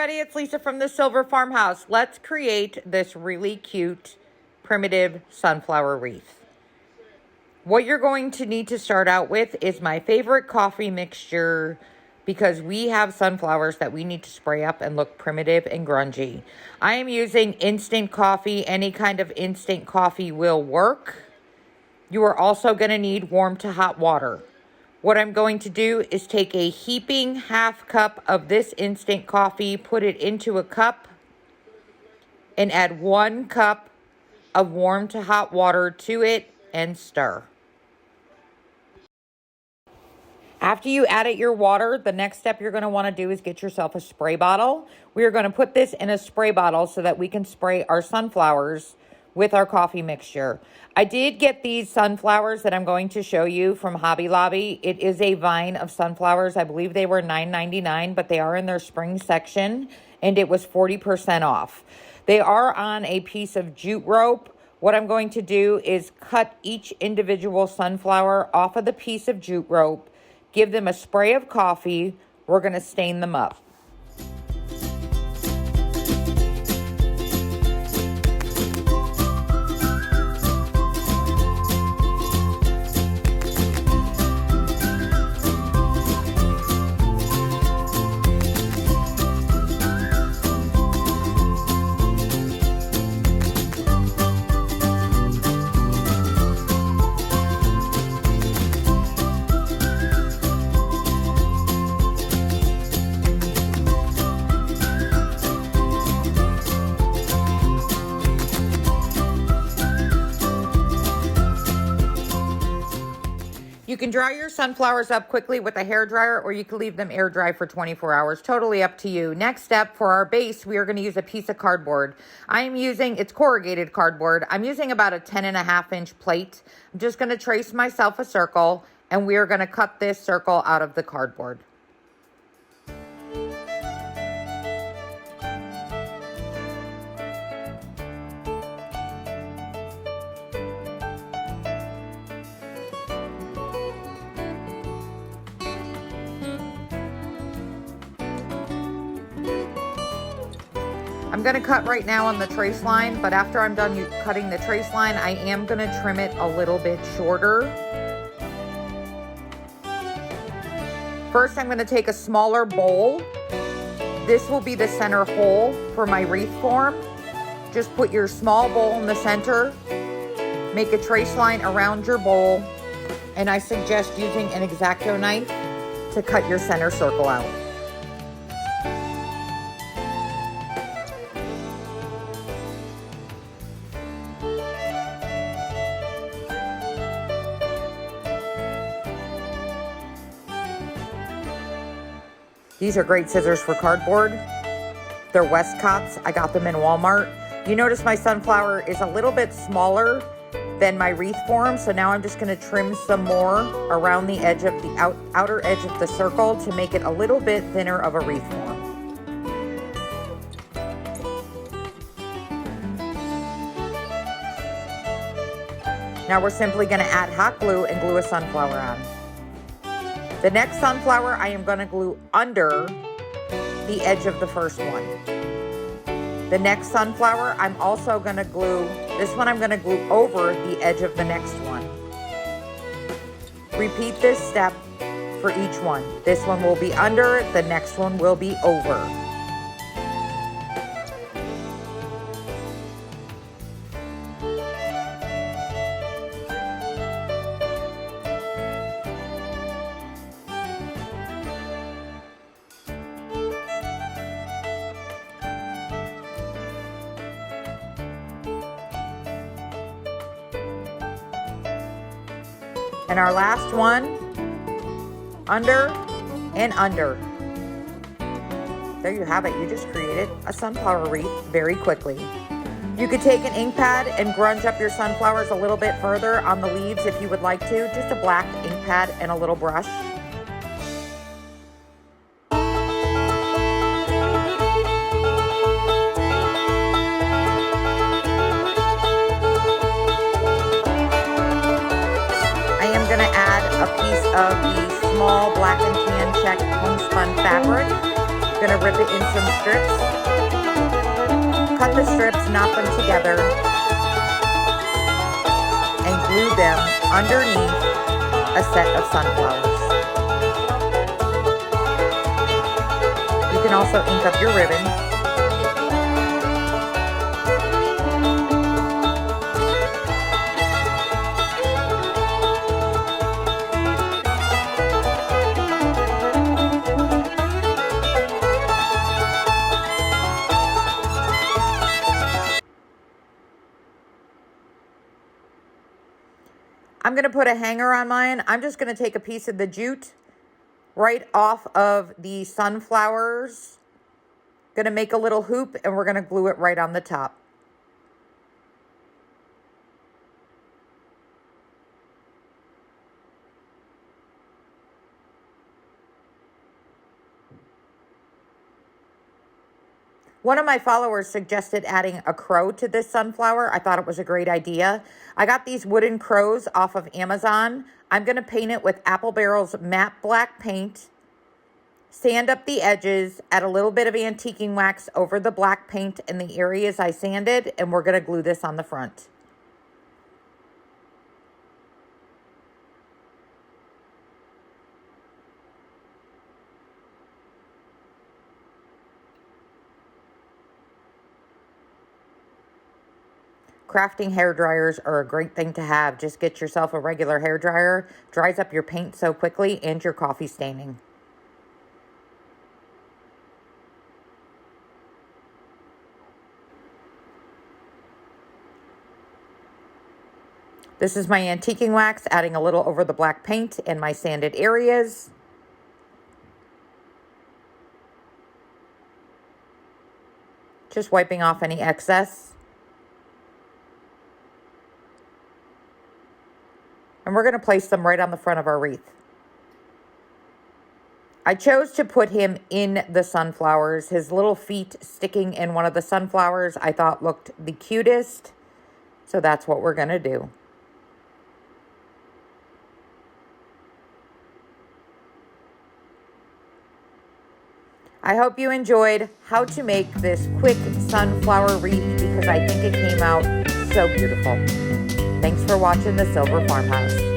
everybody, it's Lisa from the Silver Farmhouse. Let's create this really cute primitive sunflower wreath. What you're going to need to start out with is my favorite coffee mixture, because we have sunflowers that we need to spray up and look primitive and grungy. I am using instant coffee. Any kind of instant coffee will work. You are also going to need warm to hot water. What I'm going to do is take a heaping half cup of this instant coffee, put it into a cup, and add 1 cup of warm to hot water to it and stir. After you added your water, the next step you're going to want to do is get yourself a spray bottle. We are going to put this in a spray bottle so that we can spray our sunflowers with our coffee mixture. I did get these sunflowers that I'm going to show you from Hobby Lobby. It is a vine of sunflowers. I believe they were $9.99, but they are in their spring section, and it was 40% off. They are on a piece of jute rope. What I'm going to do is cut each individual sunflower off of the piece of jute rope, give them a spray of coffee. We're going to stain them up. You can dry your sunflowers up quickly with a hairdryer, or you can leave them air dry for 24 hours. Totally up to you. Next step, for our base, we are going to use a piece of cardboard. It's corrugated cardboard. I'm using about a 10.5-inch plate. I'm just going to trace myself a circle, and we are going to cut this circle out of the cardboard. I'm going to cut right now on the trace line, but after I'm done cutting the trace line, I am going to trim it a little bit shorter. First, I'm going to take a smaller bowl. This will be the center hole for my wreath form. Just put your small bowl in the center, make a trace line around your bowl, and I suggest using an X-Acto knife to cut your center circle out. These are great scissors for cardboard. They're Westcott's. I got them in Walmart. You notice my sunflower is a little bit smaller than my wreath form, so now I'm just going to trim some more around the edge of the outer edge of the circle to make it a little bit thinner of a wreath form. Now we're simply going to add hot glue and glue a sunflower on. The next sunflower I am going to glue under the edge of the first one. The next sunflower I'm also going to glue, this one I'm going to glue over the edge of the next one. Repeat this step for each one. This one will be under, the next one will be over. And our last one, under and under. There you have it. You just created a sunflower wreath very quickly. You could take an ink pad and grunge up your sunflowers a little bit further on the leaves if you would like to. Just a black ink pad and a little brush. Going to add a piece of the small black and tan check homespun fabric going to rip it in some strips. Cut the strips, knot them together, and glue them underneath a set of sunflowers. You can also ink up your ribbon. I'm going to put a hanger on mine. I'm just going to take a piece of the jute right off of the sunflowers. Going to make a little hoop and we're going to glue it right on the top. One of my followers suggested adding a crow to this sunflower. I thought it was a great idea. I got these wooden crows off of Amazon. I'm going to paint it with Apple Barrel's matte black paint, sand up the edges, add a little bit of antiquing wax over the black paint in the areas I sanded, and we're going to glue this on the front. Crafting hair dryers are a great thing to have. Just get yourself a regular hair dryer. Dries up your paint so quickly and your coffee staining. This is my antiquing wax, adding a little over the black paint in my sanded areas. Just wiping off any excess. And we're going to place them right on the front of our wreath. I chose to put him in the sunflowers. His little feet sticking in one of the sunflowers I thought looked the cutest. So that's what we're going to do. I hope you enjoyed how to make this quick sunflower wreath because I think it came out so beautiful. Thanks for watching The Silver Farmhouse.